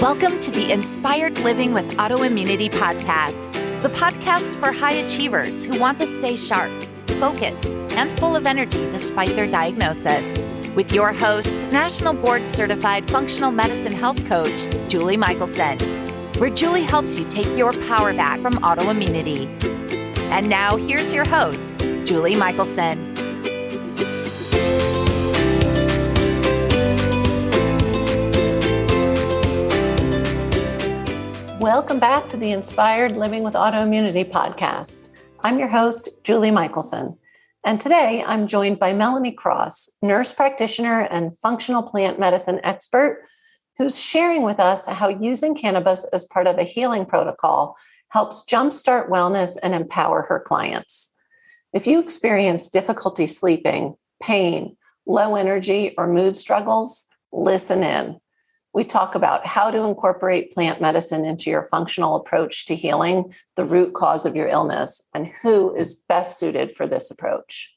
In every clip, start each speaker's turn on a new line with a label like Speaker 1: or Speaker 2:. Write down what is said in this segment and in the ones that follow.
Speaker 1: Welcome to the Inspired Living with Autoimmunity podcast, the podcast for high achievers who want to stay sharp, focused, and full of energy despite their diagnosis. With your host, National Board Certified Functional Medicine Health Coach, Julie Michelson, where Julie helps you take your power back from autoimmunity. And now here's your host, Julie Michelson.
Speaker 2: Welcome back to the Inspired Living with Autoimmunity podcast. I'm your host, Julie Michelson, and today I'm joined by Melanie Cross, nurse practitioner and functional plant medicine expert, who's sharing with us how using cannabis as part of a healing protocol helps jumpstart wellness and empower her clients. If you experience difficulty sleeping, pain, low energy, or mood struggles, listen in. We talk about how to incorporate plant medicine into your functional approach to healing the root cause of your illness and who is best suited for this approach.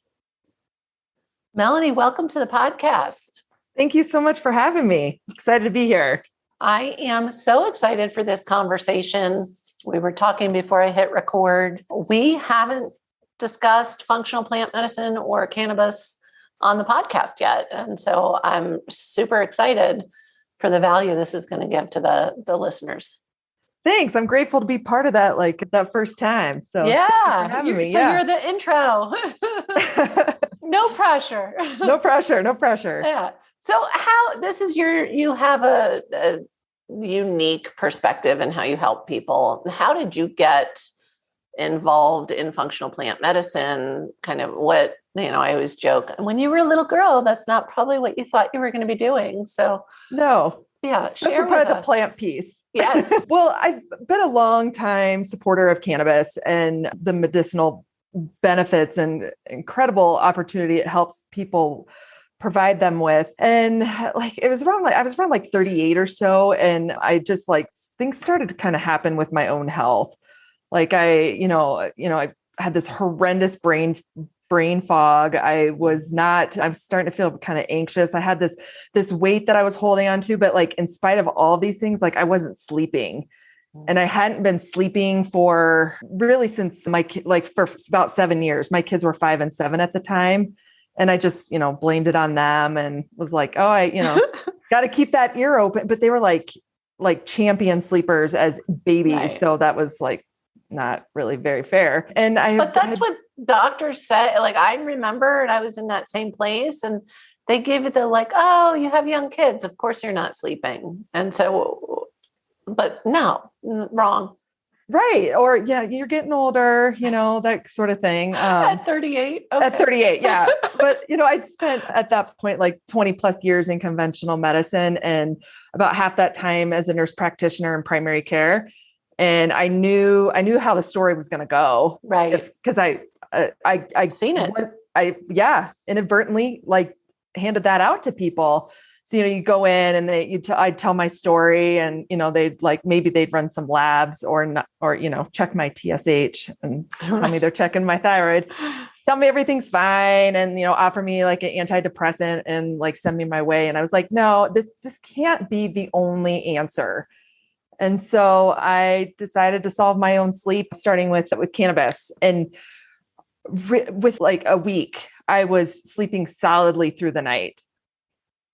Speaker 2: Melanie, welcome to the podcast.
Speaker 3: Thank you so much for having me. Excited to be here.
Speaker 2: I am so excited for this conversation. We were talking before I hit record. We haven't discussed functional plant medicine or cannabis on the podcast yet. And so I'm super excited for the value this is going to give to the listeners.
Speaker 3: Thanks. I'm grateful to be part of that, that first time. So
Speaker 2: yeah, you're the intro. No pressure.
Speaker 3: No pressure. No pressure.
Speaker 2: Yeah. So you have a unique perspective in how you help people. How did you get involved in functional plant medicine? Kind of what, I always joke, when you were a little girl, that's not probably what you thought you were going to be doing. So
Speaker 3: no.
Speaker 2: Yeah.
Speaker 3: Especially part of the plant piece.
Speaker 2: Yes.
Speaker 3: Well, I've been a long time supporter of cannabis and the medicinal benefits and incredible opportunity it helps people provide them with. And I was around 38 or so. And I just things started to kind of happen with my own health. I had this horrendous brain fog. I'm starting to feel kind of anxious. I had this weight that I was holding on to, but in spite of all these things, I wasn't sleeping. And I hadn't been sleeping for really since for about 7 years. My kids were 5 and 7 at the time. And I just, blamed it on them and was like, oh, I got to keep that ear open. But they were like champion sleepers as babies. Right. So that was not really very fair.
Speaker 2: But that's what doctors said. I remember, and I was in that same place, and they gave it oh, you have young kids. Of course you're not sleeping. And so, but no, wrong.
Speaker 3: Right. Or you're getting older, that sort of thing.
Speaker 2: At 38. Okay.
Speaker 3: At 38. Yeah. But, I'd spent at that point, 20 plus years in conventional medicine and about half that time as a nurse practitioner in primary care. And I knew how the story was going to go.
Speaker 2: Right.
Speaker 3: Because I'd
Speaker 2: seen it.
Speaker 3: I inadvertently handed that out to people. So, you go in and I'd tell my story and, they'd maybe they'd run some labs or not, or, check my TSH and tell me they're checking my thyroid, tell me everything's fine. And, offer me an anti-depressant and send me my way. And I was like, no, this can't be the only answer. And so I decided to solve my own sleep, starting with cannabis. And with a week, I was sleeping solidly through the night.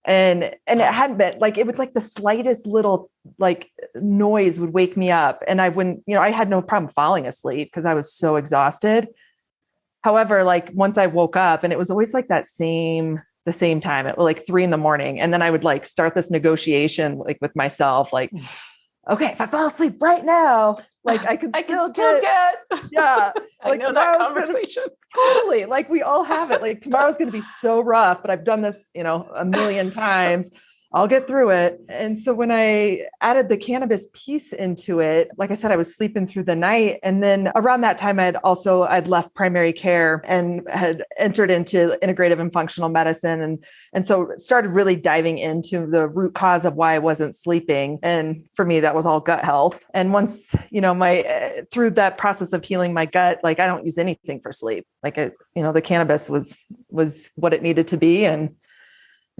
Speaker 3: And it hadn't been it was the slightest little noise would wake me up. And I wouldn't, I had no problem falling asleep because I was so exhausted. However, once I woke up, and it was always the same time at 3 a.m. And then I would start this negotiation with myself, okay, if I fall asleep right now, I can still get. Yeah.
Speaker 2: I know that conversation.
Speaker 3: Totally. We all have it. Tomorrow's going to be so rough, but I've done this, a million times. I'll get through it. And so when I added the cannabis piece into it, like I said, I was sleeping through the night. And then around that time, I'd left primary care and had entered into integrative and functional medicine. And so started really diving into the root cause of why I wasn't sleeping. And for me, that was all gut health. And once, through that process of healing my gut, I don't use anything for sleep. The cannabis was what it needed to be. And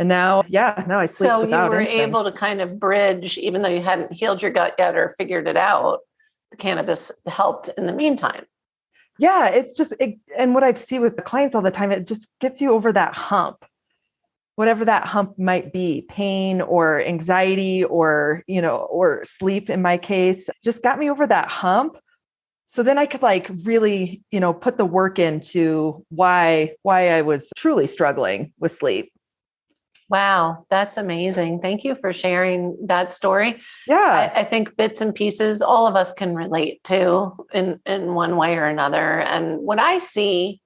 Speaker 3: And now, now I sleep
Speaker 2: So you
Speaker 3: without
Speaker 2: were
Speaker 3: anything.
Speaker 2: able to kind of bridge, even though you hadn't healed your gut yet or figured it out, the cannabis helped in the meantime.
Speaker 3: Yeah, it's just, and what I see with the clients all the time, it just gets you over that hump, whatever that hump might be, pain or anxiety or, or sleep in my case, just got me over that hump. So then I could like really, put the work into why I was truly struggling with sleep.
Speaker 2: Wow, that's amazing. Thank you for sharing that story.
Speaker 3: Yeah.
Speaker 2: I think bits and pieces all of us can relate to in one way or another. And what I see,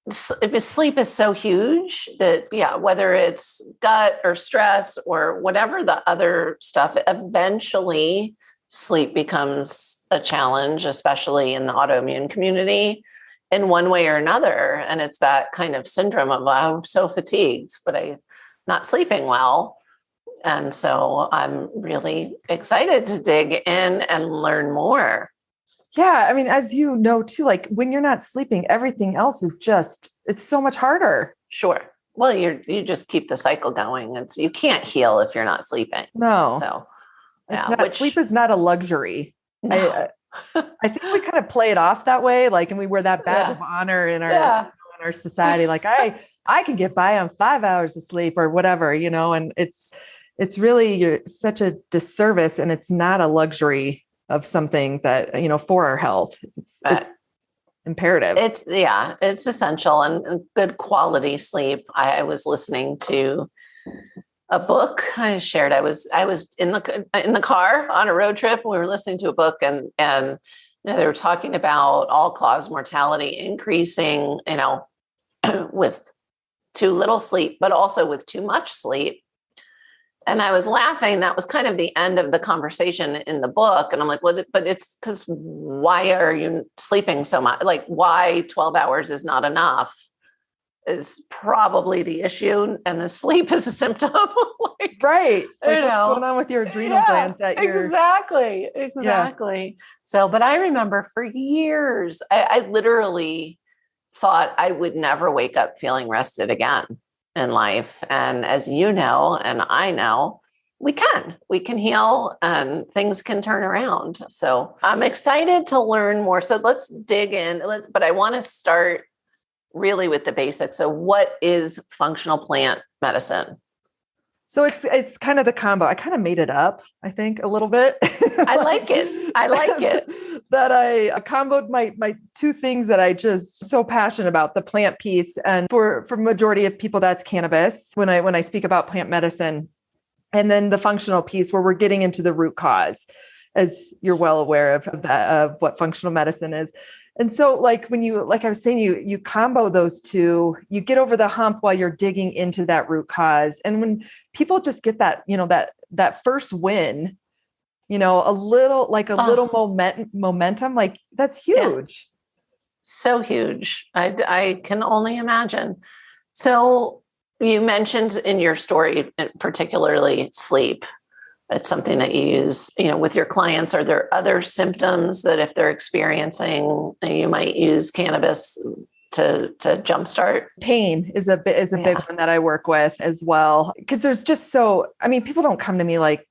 Speaker 2: sleep is so huge that, whether it's gut or stress or whatever the other stuff, eventually sleep becomes a challenge, especially in the autoimmune community, in one way or another. And it's that kind of syndrome of, I'm so fatigued, but I'm not sleeping well. And so I'm really excited to dig in and learn more.
Speaker 3: Yeah. I mean, as you know, too, like when you're not sleeping, everything else is it's so much harder.
Speaker 2: Sure. Well, you just keep the cycle going. You can't heal if you're not sleeping.
Speaker 3: No.
Speaker 2: So
Speaker 3: sleep is not a luxury.
Speaker 2: No.
Speaker 3: I think we kind of play it off that way. Like, and we wear that badge of honor in our society. Like I can get by on 5 hours of sleep or whatever, and it's really such a disservice, and it's not a luxury of something that, for our health, it's imperative.
Speaker 2: It's essential and good quality sleep. I was listening to a book I shared. I was in the car on a road trip. We were listening to a book and they were talking about all-cause mortality increasing, with too little sleep, but also with too much sleep. And I was laughing. That was kind of the end of the conversation in the book. And I'm like, well, but it's because why are you sleeping so much? Like, why 12 hours is not enough is probably the issue. And the sleep is a symptom.
Speaker 3: Right. Like what's going on with your adrenal glands that you're...
Speaker 2: Exactly. Yeah. So, but I remember for years, I literally thought I would never wake up feeling rested again in life. And as you know, and I know, we can heal and things can turn around. So I'm excited to learn more. So let's dig in, but I want to start really with the basics. So what is functional plant medicine?
Speaker 3: So it's kind of the combo. I kind of made it up, I think, a little bit.
Speaker 2: I like it.
Speaker 3: That I comboed my two things that I just so passionate about, the plant piece. And for majority of people, that's cannabis when I speak about plant medicine. And then the functional piece where we're getting into the root cause, as you're well aware of that, of what functional medicine is. And so like I was saying, you combo those two, you get over the hump while you're digging into that root cause. And when people just get that, that first win, a little momentum, like that's huge.
Speaker 2: Yeah. So huge. I can only imagine. So you mentioned in your story, particularly sleep. It's something that you use, with your clients. Are there other symptoms that if they're experiencing, you might use cannabis to jumpstart?
Speaker 3: Pain is a big one that I work with as well. Because there's just people don't come to me like,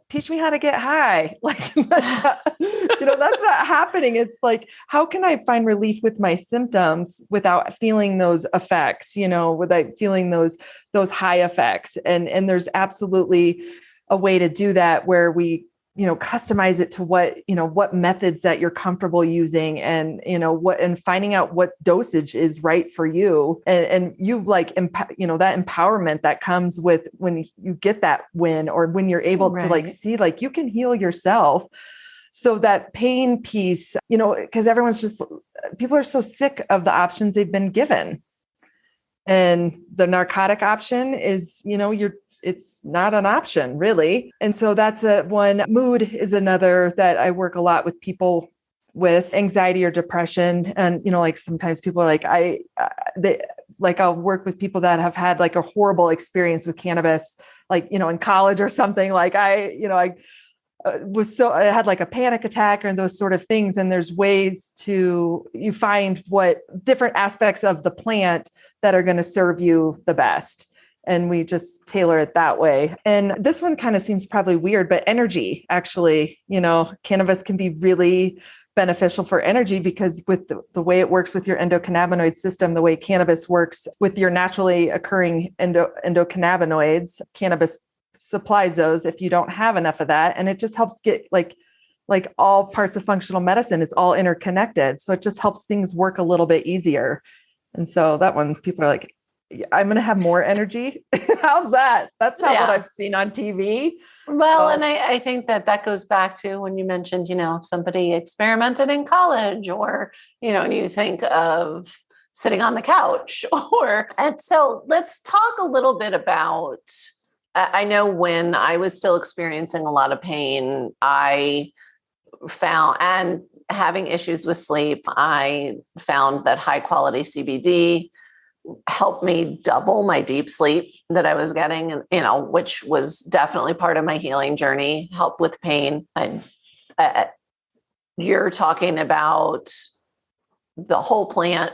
Speaker 3: teach me how to get high. Like, that's not happening. It's like, how can I find relief with my symptoms without feeling those effects, without feeling those high effects? And there's absolutely a way to do that where we, customize it to what methods that you're comfortable using and, and finding out what dosage is right for you. And you that empowerment that comes with when you get that win or when you're able to see, you can heal yourself. So that pain piece, because people are so sick of the options they've been given. And the narcotic option is, it's not an option really. And so that's one. Mood is another that I work a lot with people with anxiety or depression. And, sometimes people are I'll work with people that have had a horrible experience with cannabis, in college or something. I had like a panic attack and those sort of things. And there's ways you find what different aspects of the plant that are going to serve you the best. And we just tailor it that way. And this one kind of seems probably weird, but energy, actually, cannabis can be really beneficial for energy because with the way it works with your endocannabinoid system, the way cannabis works with your naturally occurring endocannabinoids, cannabis supplies those if you don't have enough of that. And it just helps get like all parts of functional medicine, it's all interconnected. So it just helps things work a little bit easier. And so that one, people are like, I'm going to have more energy. How's that? That's not what I've seen on TV.
Speaker 2: Well, and I think that goes back to when you mentioned, if somebody experimented in college or, and you think of sitting on the couch and so let's talk a little bit about, I know when I was still experiencing a lot of pain, I found, and having issues with sleep, I found that high quality CBD helped me double my deep sleep that I was getting, and which was definitely part of my healing journey, help with pain. And you're talking about the whole plant,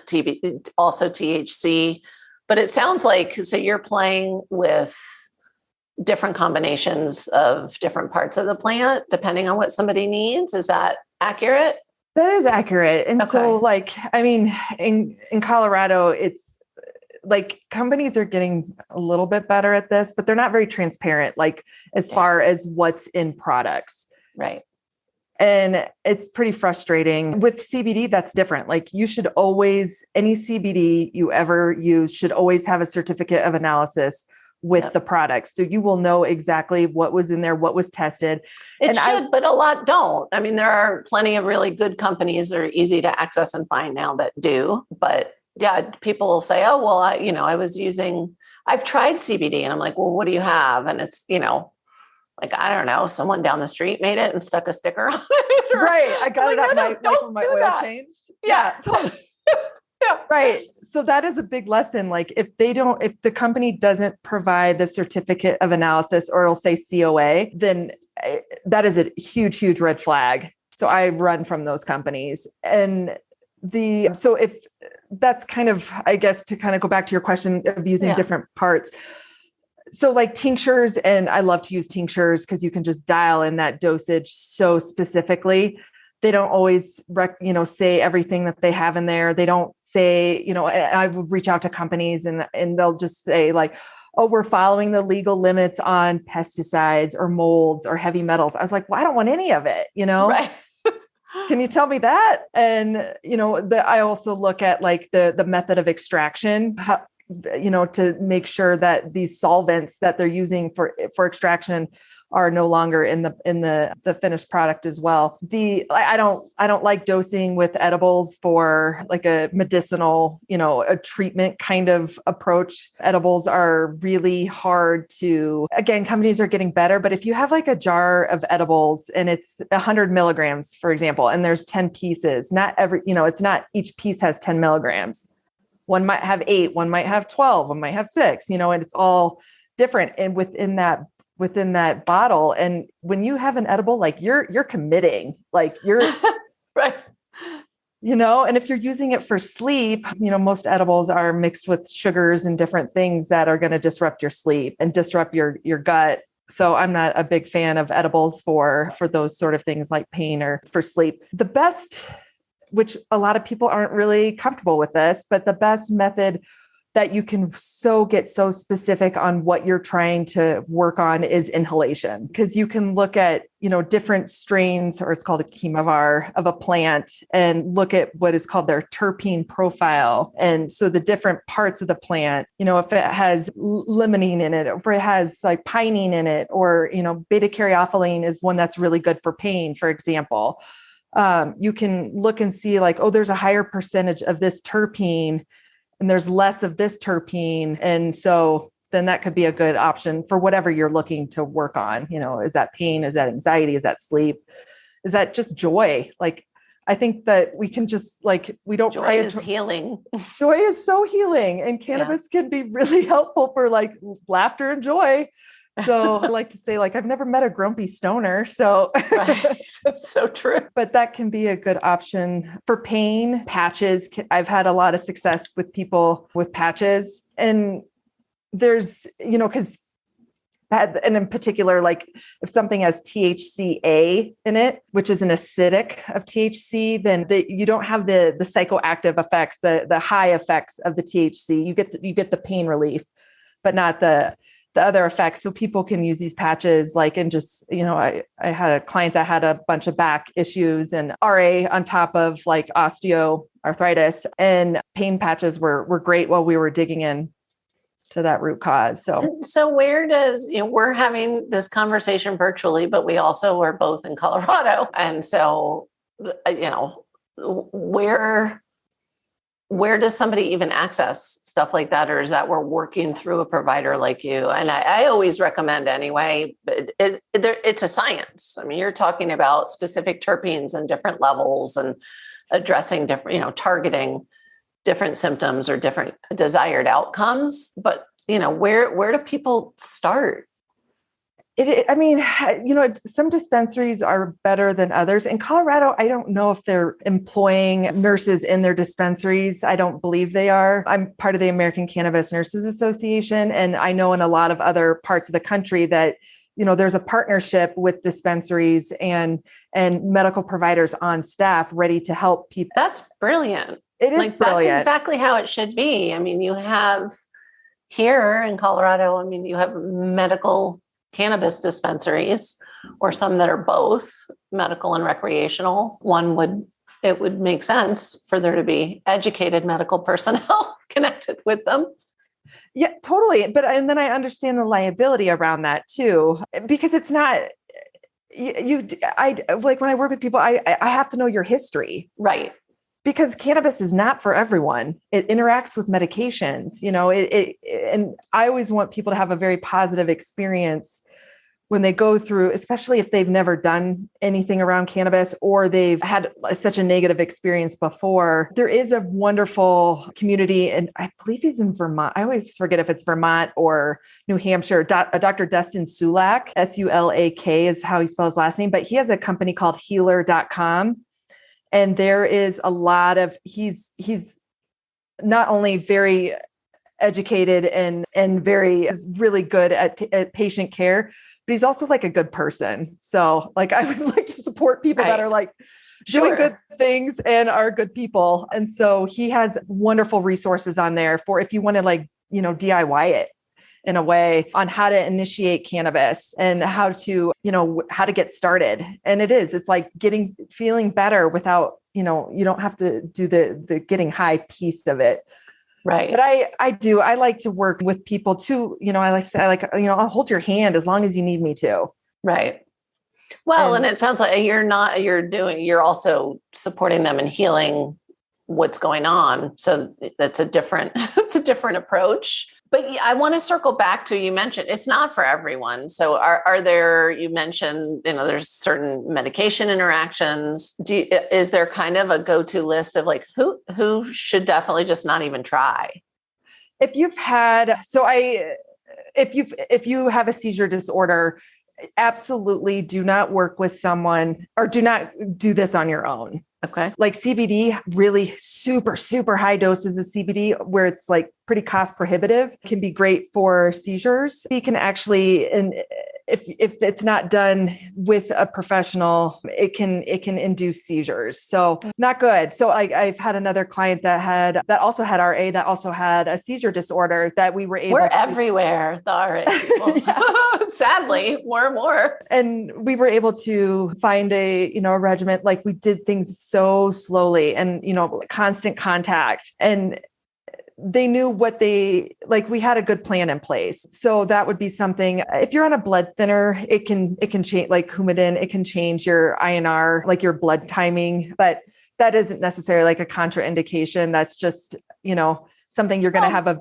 Speaker 2: also THC, but it sounds like, so you're playing with different combinations of different parts of the plant, depending on what somebody needs. Is that accurate?
Speaker 3: That is accurate. And so in Colorado, it's like companies are getting a little bit better at this, but they're not very transparent, as far as what's in products.
Speaker 2: Right.
Speaker 3: And it's pretty frustrating. With CBD, that's different. You should always, any CBD you ever use should always have a certificate of analysis with the products. So you will know exactly what was in there, what was tested.
Speaker 2: But a lot don't. I mean, there are plenty of really good companies that are easy to access and find now that do, but people will say, oh, well, I've tried CBD. And I'm like, well, what do you have? And it's, I don't know, someone down the street made it and stuck a sticker on it.
Speaker 3: Right. I got it at night when my oil changed. Yeah. Totally. Yeah. Right. So that is a big lesson. If the company doesn't provide the certificate of analysis, or it'll say COA, then that is a huge, huge red flag. So I run from those companies. And so if that's kind of, I guess, to kind of go back to your question of using different parts. So tinctures, and I love to use tinctures because you can just dial in that dosage so specifically. They don't always, say everything that they have in there. They don't say, I would reach out to companies and they'll just say oh, we're following the legal limits on pesticides or molds or heavy metals. I was like, well, I don't want any of it, Right. Can you tell me that? And, I also look at the method of extraction, to make sure that these solvents that they're using for extraction are no longer in the finished product as well. I don't like dosing with edibles for a medicinal, a treatment kind of approach. Edibles are really hard to, again, companies are getting better, but if you have a jar of edibles and it's 100 milligrams, for example, and there's 10 pieces, not every, it's not each piece has 10 milligrams. One might have 8, one might have 12, one might have 6, and it's all different. And within that bottle. And when you have an edible, you're committing, you're
Speaker 2: right.
Speaker 3: And if you're using it for sleep, most edibles are mixed with sugars and different things that are going to disrupt your sleep and disrupt your gut. So I'm not a big fan of edibles for those sort of things like pain or for sleep. The best, which a lot of people aren't really comfortable with this, but the best method that you can get so specific on what you're trying to work on is inhalation. Because you can look at, different strains, or it's called a chemovar, of a plant, and look at what is called their terpene profile. And so the different parts of the plant, if it has limonene in it, or if it has pinene in it, or, beta caryophyllene is one that's really good for pain, for example. You can look and see there's a higher percentage of this terpene and there's less of this terpene. And so then that could be a good option for whatever you're looking to work on. Is that pain? Is that anxiety? Is that sleep? Is that just joy? I think that we can just we don't.
Speaker 2: Joy is healing.
Speaker 3: Joy is so healing, and cannabis can be really helpful for laughter and joy. So I like to say, like, I've never met a grumpy stoner. So,
Speaker 2: Right. So true.
Speaker 3: but that can be a good option for pain. Patches. I've had a lot of success with people with patches. And there's, because and in particular, like if something has THCA in it, which is an acidic of THC, then you don't have the psychoactive effects, the high effects of the THC. You get the pain relief, but not the other effects. So people can use these patches, like, and just, I had a client that had a bunch of back issues and RA on top of like osteoarthritis, and pain patches were great while we were digging in to that root cause.
Speaker 2: So where does, we're having this conversation virtually, but we also are both in Colorado. And so, where does somebody even access stuff like that? Or is that we're working through a provider like you? And I always recommend anyway, but it's a science. I mean, you're talking about specific terpenes and different levels and addressing different, targeting different symptoms or different desired outcomes. But, where do people start?
Speaker 3: Some dispensaries are better than others. In Colorado, I don't know if they're employing nurses in their dispensaries. I don't believe they are. I'm part of the American Cannabis Nurses Association. And I know in a lot of other parts of the country that there's a partnership with dispensaries and medical providers on staff ready to help people.
Speaker 2: That's brilliant.
Speaker 3: It is brilliant.
Speaker 2: That's exactly how it should be. I mean, you have here in Colorado, you have medical cannabis dispensaries, or some that are both medical and recreational. It would make sense for there to be educated medical personnel connected with them.
Speaker 3: Yeah, totally. And then I understand the liability around that too, because it's not, I like when I work with people, I have to know your history.
Speaker 2: Right.
Speaker 3: Because cannabis is not for everyone. It interacts with medications, and I always want people to have a very positive experience when they go through, especially if they've never done anything around cannabis or they've had such a negative experience before. There is a wonderful community, and I believe he's in Vermont. I always forget if it's Vermont or New Hampshire. Dr. Dustin Sulak, Sulak is how he spells his last name, but he has a company called healer.com. And there is a lot of, he's not only very educated and is really good at patient care, but he's also like a good person. So like, I always like to support people that are like doing good things and are good people. And so he has wonderful resources on there for if you want to DIY it in a way on how to initiate cannabis and how to get started. And it's like feeling better without, you don't have to do the getting high piece of it.
Speaker 2: Right.
Speaker 3: But I like to work with people too. I like to say, I'll hold your hand as long as you need me to.
Speaker 2: Right. Well, and it sounds like you're also supporting them in healing what's going on. So that's it's a different approach. But I want to circle back to, you mentioned it's not for everyone. So are there, you mentioned, there's certain medication interactions. Is there kind of a go-to list of like, who should definitely just not even try?
Speaker 3: If you have a seizure disorder, absolutely do not work with someone or do not do this on your own.
Speaker 2: Okay.
Speaker 3: Like CBD, really super, super high doses of CBD where it's like pretty cost prohibitive can be great for seizures. You can actually, and if it's not done with a professional, it can induce seizures. So not good. So I've had another client that also had RA, that also had a seizure disorder that we were able
Speaker 2: We're
Speaker 3: to
Speaker 2: everywhere, the RA people. Sadly, more and more.
Speaker 3: And we were able to find a regimen. Like we did things so slowly and, constant contact, and they knew we had a good plan in place. So that would be something. If you're on a blood thinner, it can change, like Coumadin, it can change your INR, like your blood timing, but that isn't necessarily like a contraindication. That's just, something you're going to have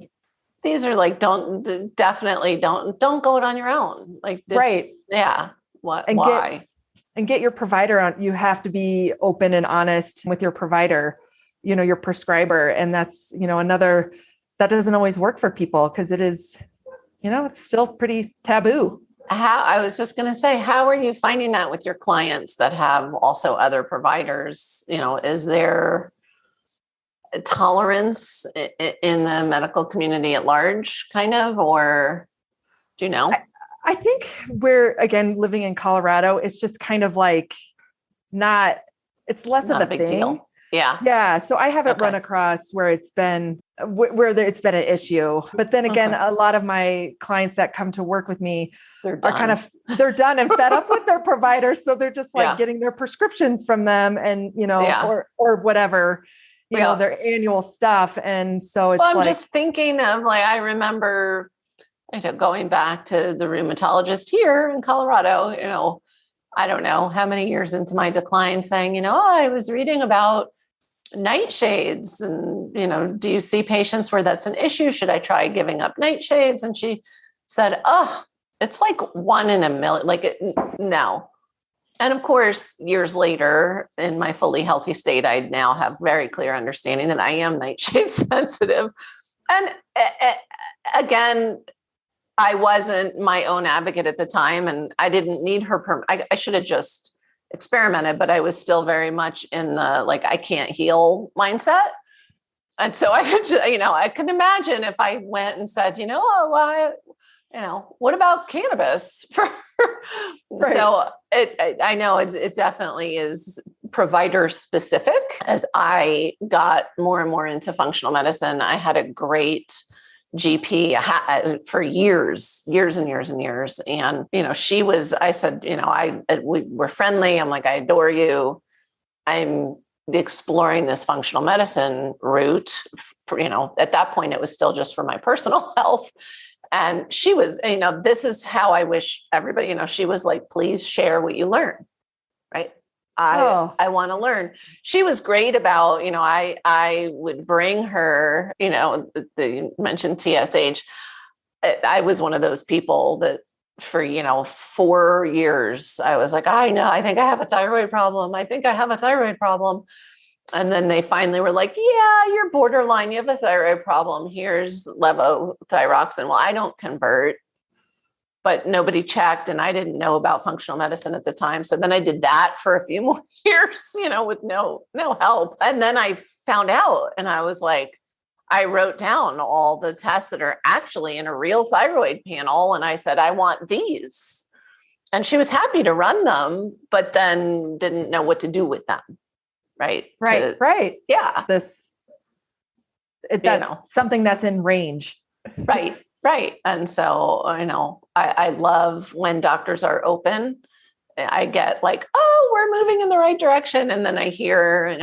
Speaker 2: these are like, don't go it on your own. Like this,
Speaker 3: right.
Speaker 2: Yeah. Why?
Speaker 3: Get your provider on. You have to be open and honest with your provider, your prescriber. And that's, that doesn't always work for people because it is, it's still pretty taboo.
Speaker 2: I was just going to say, how are you finding that with your clients that have also other providers? Is there tolerance in the medical community at large, kind of, or do you know?
Speaker 3: I think we're, again, living in Colorado, it's just kind of like it's less
Speaker 2: Not
Speaker 3: of a
Speaker 2: big
Speaker 3: thing.
Speaker 2: deal. Yeah.
Speaker 3: Yeah. So I haven't run across where it's been an issue. But then again, a lot of my clients that come to work with me they're done and fed up with their providers. So they're just like getting their prescriptions from them and, or whatever, their annual stuff. And so it's
Speaker 2: I'm just thinking of I remember going back to the rheumatologist here in Colorado, I don't know how many years into my decline saying, I was reading about nightshades and, do you see patients where that's an issue? Should I try giving up nightshades? And she said, it's like 1 in a million, no. And of course, years later in my fully healthy state, I now have very clear understanding that I am nightshade sensitive. And again, I wasn't my own advocate at the time and I didn't need her. I should have just experimented, but I was still very much in the, I can't heal mindset. And so I could, I could imagine if I went and said, what about cannabis? Right. So I know it definitely is provider specific. As I got more and more into functional medicine, I had a great GP for years and years and years. And, I said, we were friendly. I'm like, I adore you. I'm exploring this functional medicine route. At that point, it was still just for my personal health. And she was, this is how I wish everybody, she was like, please share what you learn. Right. I want to learn. She was great about, I would bring her, you mentioned TSH. I was one of those people that for, 4 years, I was like, I know, I think I have a thyroid problem. And then they finally were like, yeah, you're borderline. You have a thyroid problem. Here's levothyroxine. Well, I don't convert, but nobody checked. And I didn't know about functional medicine at the time. So then I did that for a few more years, with no help. And then I found out and I was like, I wrote down all the tests that are actually in a real thyroid panel. And I said, I want these. And she was happy to run them, but then didn't know what to do with them. Right. Yeah.
Speaker 3: That's something that's in range.
Speaker 2: Right. And so, I love when doctors are open. I get like, oh, we're moving in the right direction. And then I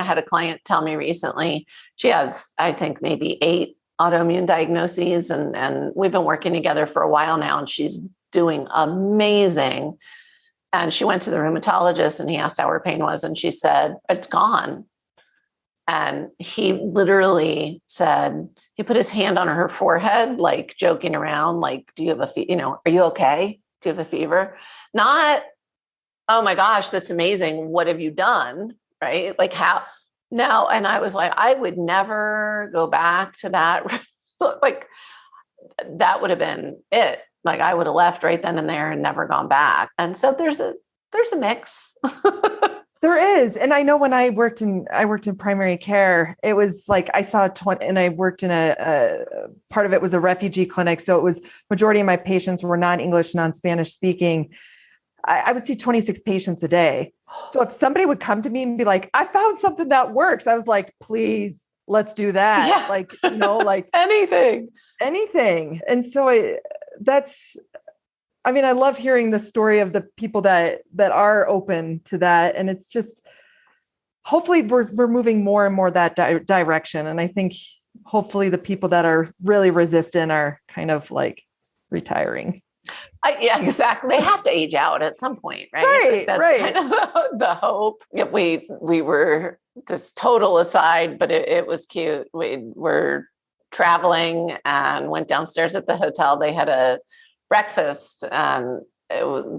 Speaker 2: had a client tell me recently, she has, I think maybe 8 autoimmune diagnoses and we've been working together for a while now and she's doing amazing. And she went to the rheumatologist and he asked how her pain was. And she said, it's gone. And he literally said, he put his hand on her forehead, like joking around, like, do you have are you okay? Do you have a fever? Not, oh my gosh, that's amazing. What have you done? Right? Like how now? And I was like, I would never go back to that. Like that would have been it. Like I would have left right then and there and never gone back. And so there's a mix.
Speaker 3: There is. And I know when I worked in primary care, it was like, I saw 20 and I worked in a part of it was a refugee clinic. So it was majority of my patients were non-English, non-Spanish speaking. I would see 26 patients a day. So if somebody would come to me and be like, I found something that works. I was like, please, let's do that.
Speaker 2: Yeah.
Speaker 3: Like, like
Speaker 2: anything.
Speaker 3: And so I love hearing the story of the people that are open to that. And it's just, hopefully we're moving more and more that direction. And I think hopefully the people that are really resistant are kind of like retiring.
Speaker 2: Yeah, exactly. They have to age out at some point, right? That's kind of the hope. We were just total aside, but it was cute. We were traveling and went downstairs at the hotel. They had a breakfast and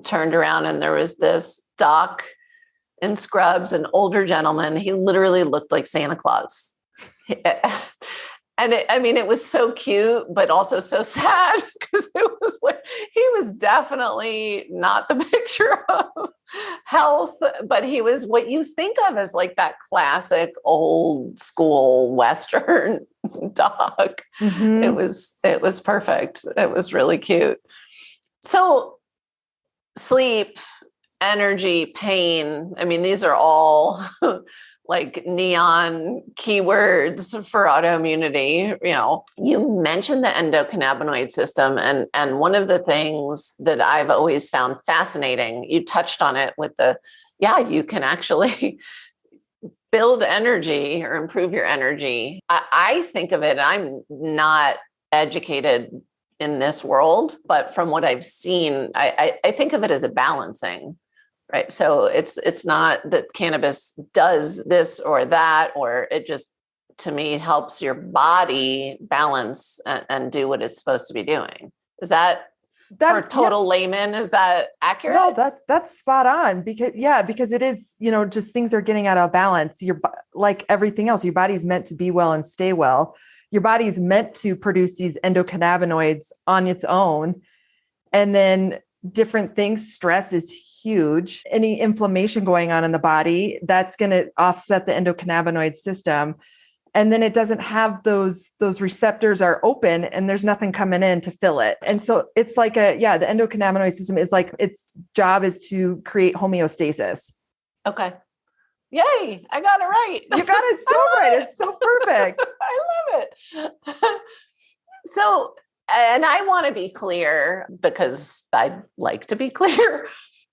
Speaker 2: turned around and there was this doc in scrubs, an older gentleman. He literally looked like Santa Claus. And it was so cute, but also so sad because it was like, he was definitely not the picture of health, but he was what you think of as like that classic old school Western dog.
Speaker 3: Mm-hmm.
Speaker 2: It was perfect. It was really cute. So sleep, energy, pain. I mean, these are all like neon keywords for autoimmunity. You know, you mentioned the endocannabinoid system. And one of the things that I've always found fascinating, you touched on it with you can actually build energy or improve your energy. I think of it, I'm not educated in this world, but from what I've seen, I think of it as a balancing. Right. So it's not that cannabis does this or that, or it just, to me, helps your body balance and do what it's supposed to be doing. Is that for total layman? Is that accurate?
Speaker 3: No, that's spot on because it is, just things are getting out of balance. Like everything else, your body's meant to be well and stay well. Your body's meant to produce these endocannabinoids on its own. And then different things, stress is huge. Any inflammation going on in the body, that's going to offset the endocannabinoid system. And then it doesn't have those receptors are open and there's nothing coming in to fill it. And so it's like the endocannabinoid system is like, its job is to create homeostasis.
Speaker 2: Okay. Yay. I got it right.
Speaker 3: You got it so right. It's so perfect.
Speaker 2: I love it. So, and I want to be clear because I'd like to be clear.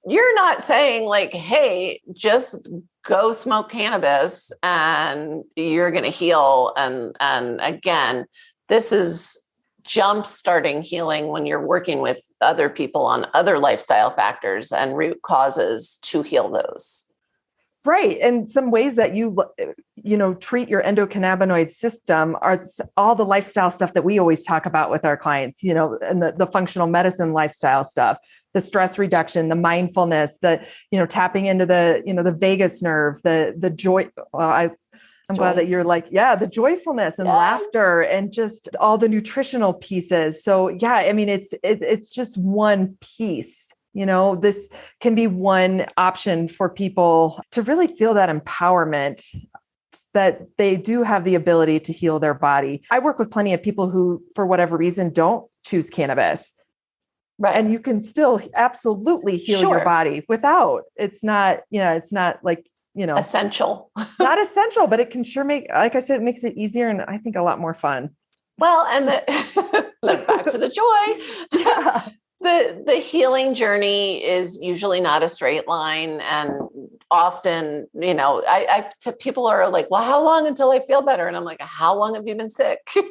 Speaker 2: You're not saying like, hey, just go smoke cannabis and you're going to heal. And again, this is jump-starting healing when you're working with other people on other lifestyle factors and root causes to heal those.
Speaker 3: Right. And some ways that you treat your endocannabinoid system are all the lifestyle stuff that we always talk about with our clients, and the functional medicine lifestyle stuff, the stress reduction, the mindfulness, the, tapping into the vagus nerve, the joy. I'm glad that you're like, the joyfulness and laughter and just all the nutritional pieces. So it's just one piece. This can be one option for people to really feel that empowerment that they do have the ability to heal their body. I work with plenty of people who, for whatever reason, don't choose cannabis. Right. And you can still absolutely heal your body without. It's not like,
Speaker 2: essential.
Speaker 3: Not essential, but it can sure make, like I said, it makes it easier and I think a lot more fun.
Speaker 2: Well, and back to the joy.
Speaker 3: Yeah.
Speaker 2: The healing journey is usually not a straight line. And often, people are like, well, how long until I feel better? And I'm like, how long have you been sick? And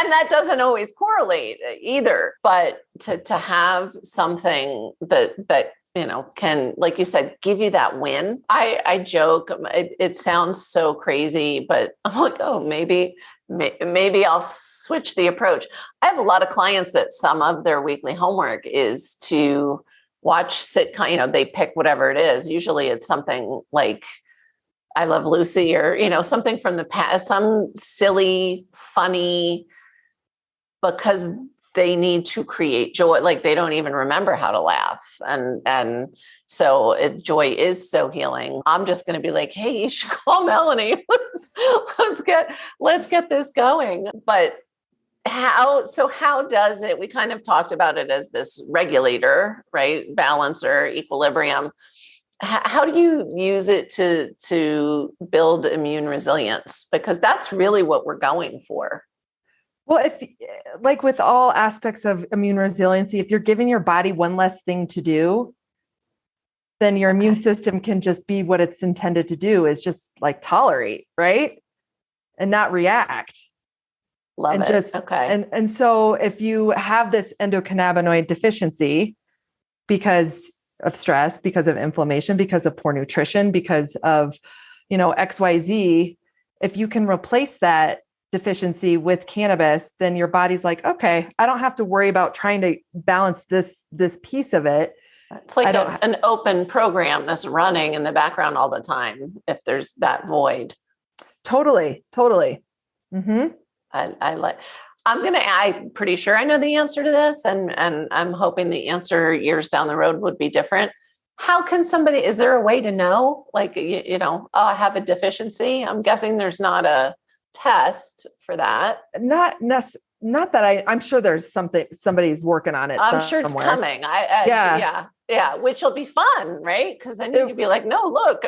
Speaker 2: that doesn't always correlate either. But to have something that can, like you said, give you that win. I joke, it sounds so crazy, but I'm like, oh, maybe I'll switch the approach. I have a lot of clients that some of their weekly homework is to watch sitcom, they pick whatever it is. Usually it's something like I Love Lucy or, something from the past, some silly, funny, because they need to create joy. Like they don't even remember how to laugh. And so joy is so healing. I'm just going to be like, hey, you should call Melanie. Let's get this going. But how does it, we kind of talked about it as this regulator, right? Balancer, equilibrium. How do you use it to build immune resilience? Because that's really what we're going for.
Speaker 3: Well, if like with all aspects of immune resiliency, if you're giving your body one less thing to do, then your immune system can just be what it's intended to do, is just like tolerate, right? And not react.
Speaker 2: Love it.
Speaker 3: And so if you have this endocannabinoid deficiency because of stress, because of inflammation, because of poor nutrition, because of, XYZ, if you can replace that deficiency with cannabis, then your body's like, okay, I don't have to worry about trying to balance this piece of it.
Speaker 2: It's like an open program that's running in the background all the time if there's that void.
Speaker 3: Totally. Mm-hmm.
Speaker 2: I'm pretty sure I know the answer to this, and I'm hoping the answer years down the road would be different. How can somebody, is there a way to know, like, oh, I have a deficiency? I'm guessing there's not a test for that.
Speaker 3: Not that I'm sure there's somebody's working on it.
Speaker 2: I'm sure it's
Speaker 3: somewhere.
Speaker 2: coming. Yeah. Which will be fun, right? Because then you can be like, no, look.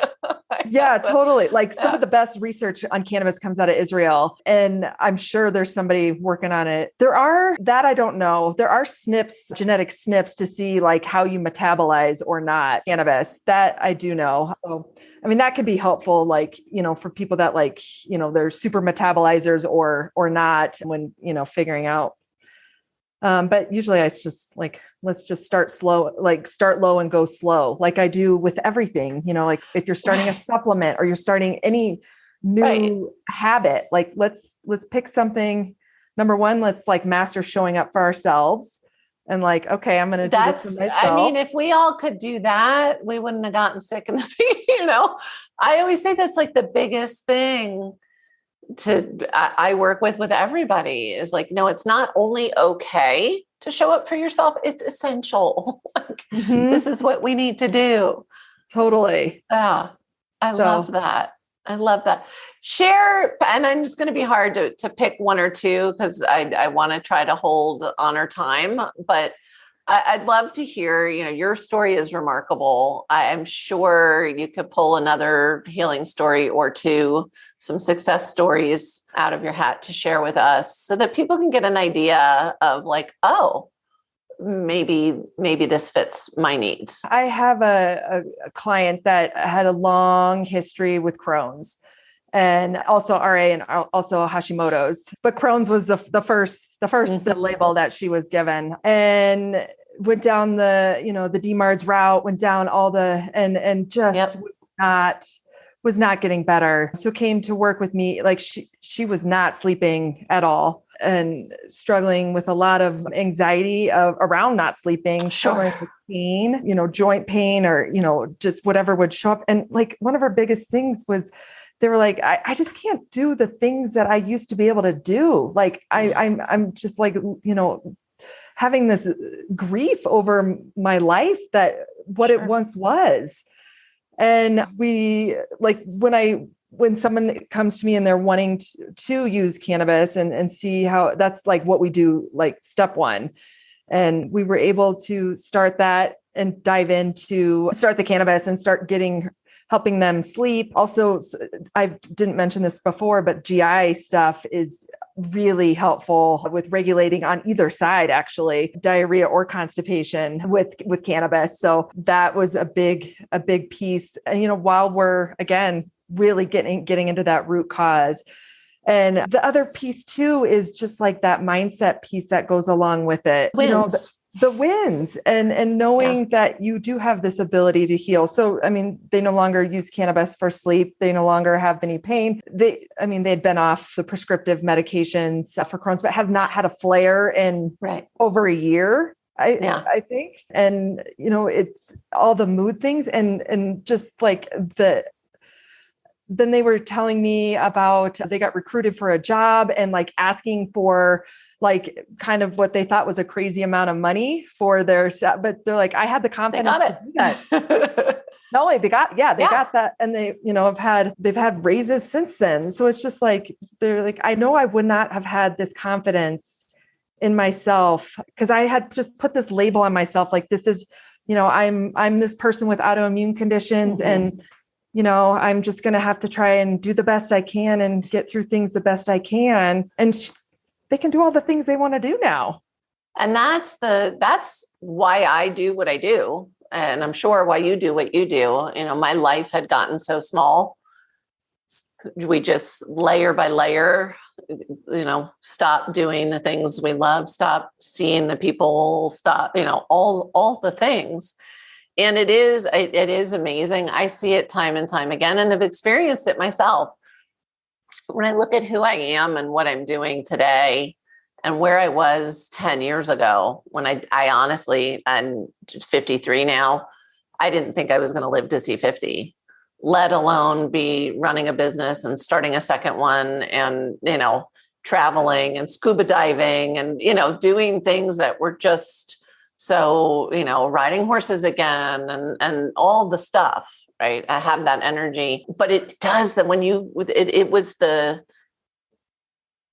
Speaker 3: Yeah, totally. Like some of the best research on cannabis comes out of Israel, and I'm sure there's somebody working on it. I don't know. There are genetic SNPs to see like how you metabolize or not cannabis. That I do know. So, I mean, that could be helpful, like, for people that like, they're super metabolizers or not when, figuring out. But usually it's just like, let's just start slow, like start low and go slow. Like I do with everything, like if you're starting a supplement or you're starting any new habit, like let's pick something. Number one, let's like master showing up for ourselves and like, okay, I'm going to do this for myself.
Speaker 2: I mean, if we all could do that, we wouldn't have gotten sick in the beginning, I always say that's like the biggest thing I work with everybody is like, no, it's not only okay to show up for yourself, it's essential. This is what we need to do.
Speaker 3: Totally.
Speaker 2: I love that. I love that. Share, and I'm just going to be hard to pick one or two because I want to try to hold honor time, but I'd love to hear, your story is remarkable. I'm sure you could pull another healing story or two, some success stories out of your hat to share with us so that people can get an idea of like, oh, maybe this fits my needs.
Speaker 3: I have a client that had a long history with Crohn's and also RA and also Hashimoto's, but Crohn's was the first label that she was given, and went down the DMARDs route, went down all the, and just was not getting better. So came to work with me. Like she was not sleeping at all and struggling with a lot of anxiety around not sleeping, struggling with pain, joint pain or, just whatever would show up. And like, one of our biggest things was, they were like, I just can't do the things that I used to be able to do. Like I'm just like, having this grief over my life that what it once was. And we like, when someone comes to me and they're wanting to use cannabis and see how that's like what we do, like step one. And we were able to start that and dive into start the cannabis and start helping them sleep. Also, I didn't mention this before, but GI stuff is really helpful with regulating on either side, actually, diarrhea or constipation with cannabis. So that was a big piece. And, while we're, again, really getting into that root cause. And the other piece too, is just like that mindset piece that goes along with it. The wins and knowing that you do have this ability to heal. So, I mean, they no longer use cannabis for sleep. They no longer have any pain. They'd been off the prescriptive medications for Crohn's, but have not had a flare in over a year, I think. And, it's all the mood things and just like then they were telling me about, they got recruited for a job and like asking for like kind of what they thought was a crazy amount of money for their set, but they're like, I had the confidence to do that. Not only they got that, and they've had raises since then. So it's just like, they're like, I know I would not have had this confidence in myself because I had just put this label on myself. Like, this is, I'm this person with autoimmune conditions and, I'm just going to have to try and do the best I can and get through things the best I can. And they can do all the things they want to do now.
Speaker 2: And that's why I do what I do. And I'm sure why you do what you do. My life had gotten so small. We just layer by layer, stop doing the things we love, stop seeing the people, stop, all the things. And it is amazing. I see it time and time again, and I've experienced it myself. When I look at who I am and what I'm doing today and where I was 10 years ago, when I honestly, I'm 53 now, I didn't think I was going to live to see 50, let alone be running a business and starting a second one and, traveling and scuba diving and, doing things that were just so, riding horses again and all the stuff, right? I have that energy, but it does that when it was the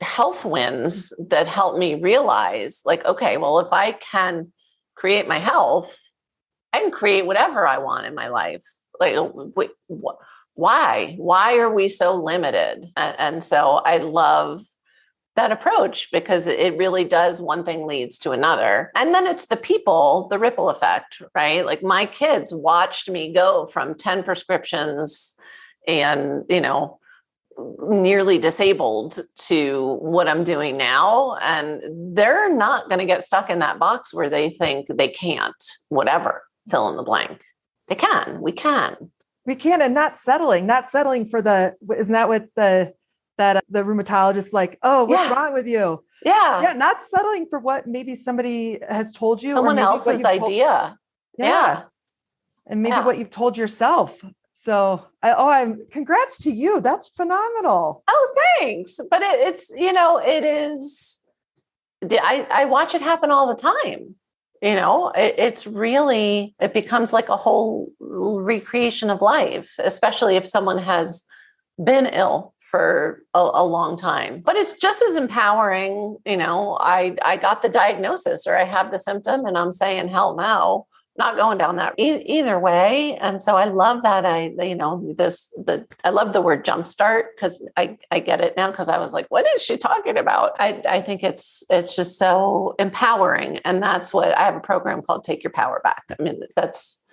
Speaker 2: health wins that helped me realize like, okay, well, if I can create my health, I can create whatever I want in my life. Like, wait, why are we so limited? And so I love that approach because it really does, one thing leads to another. And then it's the people, the ripple effect, right? Like my kids watched me go from 10 prescriptions and, nearly disabled to what I'm doing now. And they're not going to get stuck in that box where they think they can't, whatever, fill in the blank. They can, we can.
Speaker 3: We can, and not settling for isn't that what the rheumatologist like, oh, what's wrong with you?
Speaker 2: Yeah.
Speaker 3: Not settling for what maybe somebody has told you.
Speaker 2: Someone else's idea.
Speaker 3: Yeah. And maybe what you've told yourself. So I'm congrats to you. That's phenomenal.
Speaker 2: Oh, thanks. But it is, I watch it happen all the time. It's really, it becomes like a whole recreation of life, especially if someone has been ill for a long time. But it's just as empowering. I got the diagnosis or I have the symptom and I'm saying, hell no, not going down that either way. And so I love that. I love the word jumpstart because I get it now because I was like, what is she talking about? I think it's just so empowering. And that's what I have a program called Take Your Power Back. I mean, that's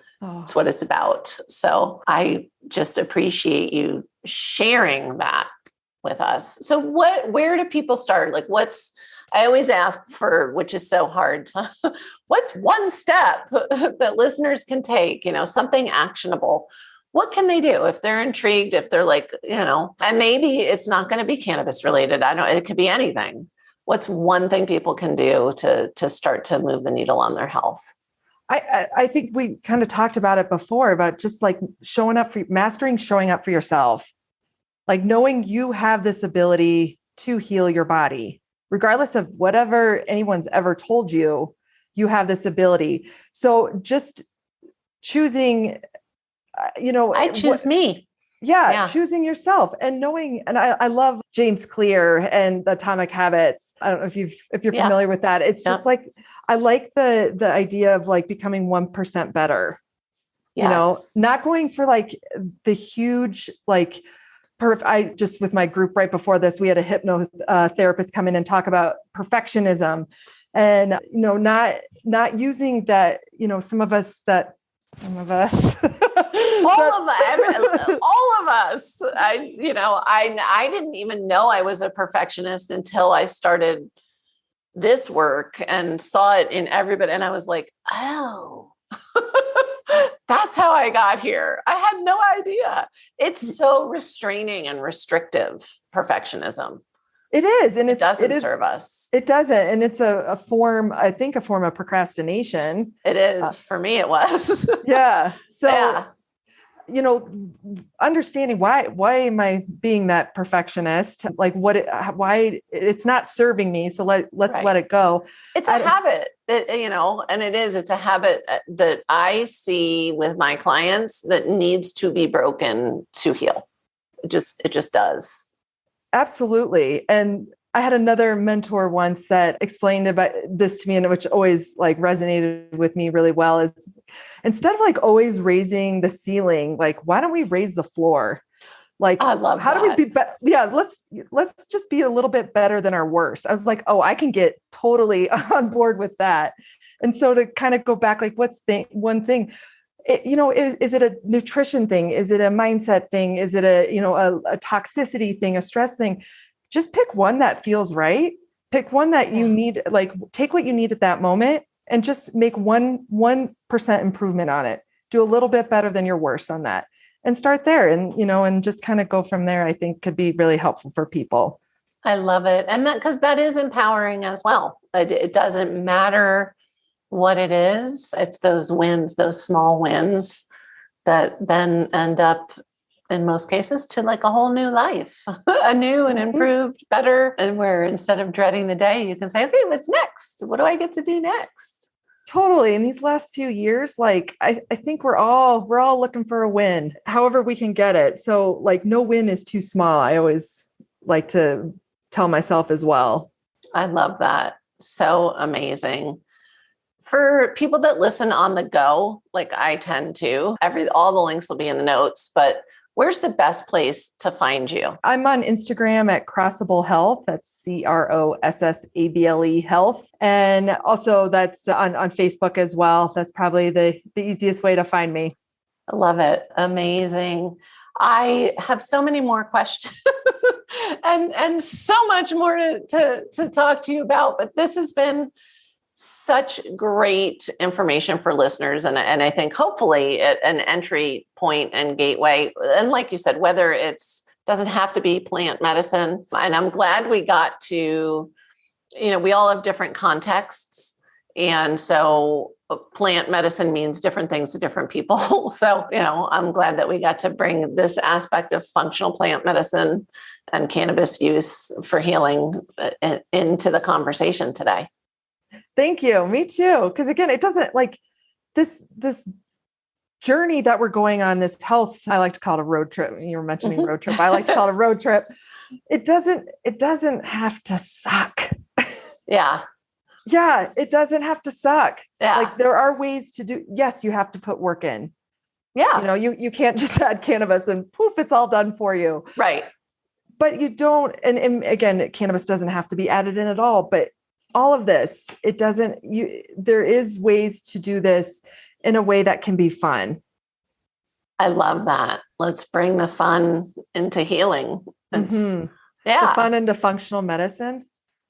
Speaker 2: what it's about. So I just appreciate you sharing that with us. So where do people start? Like I always ask for, which is so hard. What's one step that listeners can take, something actionable? What can they do if they're intrigued, if they're like, and maybe it's not going to be cannabis related. It could be anything. What's one thing people can do to start to move the needle on their health?
Speaker 3: I think we kind of talked about it before, about just like showing up for yourself, like knowing you have this ability to heal your body. Regardless of whatever anyone's ever told you, you have this ability. So just choosing,
Speaker 2: I choose me.
Speaker 3: Yeah, choosing yourself and knowing. And I love James Clear and the Atomic Habits. I don't know if you're familiar with that. It's just like, I like the idea of like becoming 1% better, not going for like the huge, like, I just, with my group right before this, we had a hypnotherapist come in and talk about perfectionism and, not using that, some of us,
Speaker 2: all of us, I didn't even know I was a perfectionist until I started this work and saw it in everybody. And I was like, oh, that's how I got here. I had no idea. It's so restraining and restrictive, perfectionism.
Speaker 3: It is. And it doesn't
Speaker 2: serve us.
Speaker 3: It doesn't. And it's a form of procrastination.
Speaker 2: It is. For me, it was.
Speaker 3: Yeah. So, understanding why am I being that perfectionist? Like why it's not serving me. So let's let it go.
Speaker 2: It's a habit that, and it's a habit that I see with my clients that needs to be broken to heal. It just does.
Speaker 3: Absolutely. And I had another mentor once that explained about this to me, and which always like resonated with me really well, is instead of like always raising the ceiling, like, why don't we raise the floor? Like,
Speaker 2: I love
Speaker 3: how
Speaker 2: that.
Speaker 3: do we be? Let's just be a little bit better than our worst. I was like, oh, I can get totally on board with that. And so to kind of go back, like, what's one thing? Is it a nutrition thing? Is it a mindset thing? Is it a toxicity thing, a stress thing? Just pick one that feels right. Pick one that you need, like take what you need at that moment and just make 1% improvement on it. Do a little bit better than your worst on that and start there. And just kind of go from there, I think could be really helpful for people.
Speaker 2: I love it. And because that is empowering as well. It doesn't matter what it is. It's those wins, those small wins that then end up in most cases to like a whole new life, a new and improved, better, and where instead of dreading the day, you can say, okay, what's next? What do I get to do next?
Speaker 3: Totally. In these last few years, like I think we're all looking for a win, however we can get it. So like no win is too small. I always like to tell myself as well.
Speaker 2: I love that. So amazing. For people that listen on the go, like I tend to, all the links will be in the notes, but where's the best place to find you?
Speaker 3: I'm on Instagram at Crossable Health. That's CROSSABLE Health. And also that's on Facebook as well. That's probably the easiest way to find me.
Speaker 2: I love it. Amazing. I have so many more questions and so much more to talk to you about, but this has been such great information for listeners. And I think hopefully an entry point and gateway. And like you said, whether doesn't have to be plant medicine. And I'm glad we got to, we all have different contexts. And so plant medicine means different things to different people. So, I'm glad that we got to bring this aspect of functional plant medicine and cannabis use for healing into the conversation today.
Speaker 3: Thank you. Me too. Because again, it doesn't like this journey that we're going on, this health, I like to call it a road trip. You were mentioning road trip. I like to call it a road trip. It doesn't have to suck.
Speaker 2: Yeah.
Speaker 3: Yeah. It doesn't have to suck.
Speaker 2: Yeah.
Speaker 3: Like there are ways to do. Yes. You have to put work in.
Speaker 2: Yeah.
Speaker 3: You can't just add cannabis and poof, it's all done for you.
Speaker 2: Right.
Speaker 3: But you don't. And again, cannabis doesn't have to be added in at all, but all of this, there is ways to do this in a way that can be fun.
Speaker 2: I love that. Let's bring the fun into healing.
Speaker 3: Mm-hmm.
Speaker 2: Yeah.
Speaker 3: The fun into functional medicine.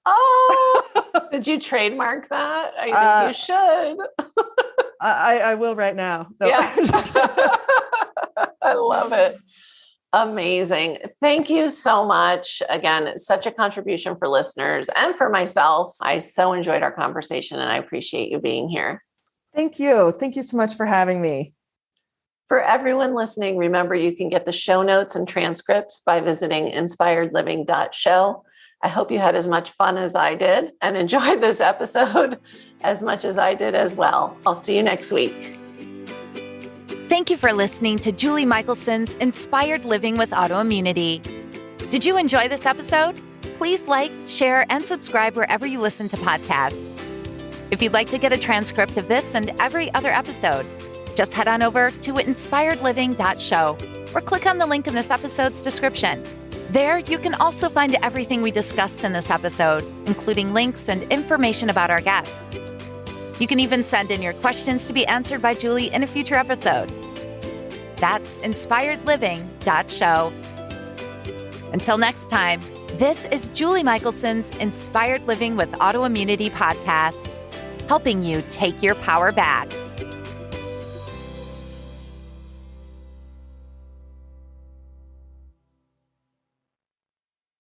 Speaker 2: Oh, did you trademark that? I think you should.
Speaker 3: I will right now. No.
Speaker 2: Yeah. I love it. Amazing. Thank you so much. Again, it's such a contribution for listeners and for myself. I so enjoyed our conversation and I appreciate you being here.
Speaker 3: Thank you. Thank you so much for having me.
Speaker 2: For everyone listening, remember you can get the show notes and transcripts by visiting inspiredliving.show. I hope you had as much fun as I did and enjoyed this episode as much as I did as well. I'll see you next week.
Speaker 1: Thank you for listening to Julie Michelson's Inspired Living with Autoimmunity. Did you enjoy this episode? Please like, share, and subscribe wherever you listen to podcasts. If you'd like to get a transcript of this and every other episode, just head on over to inspiredliving.show or click on the link in this episode's description. There, you can also find everything we discussed in this episode, including links and information about our guest. You can even send in your questions to be answered by Julie in a future episode. That's inspiredliving.show. Until next time, this is Julie Michelson's Inspired Living with Autoimmunity podcast, helping you take your power back.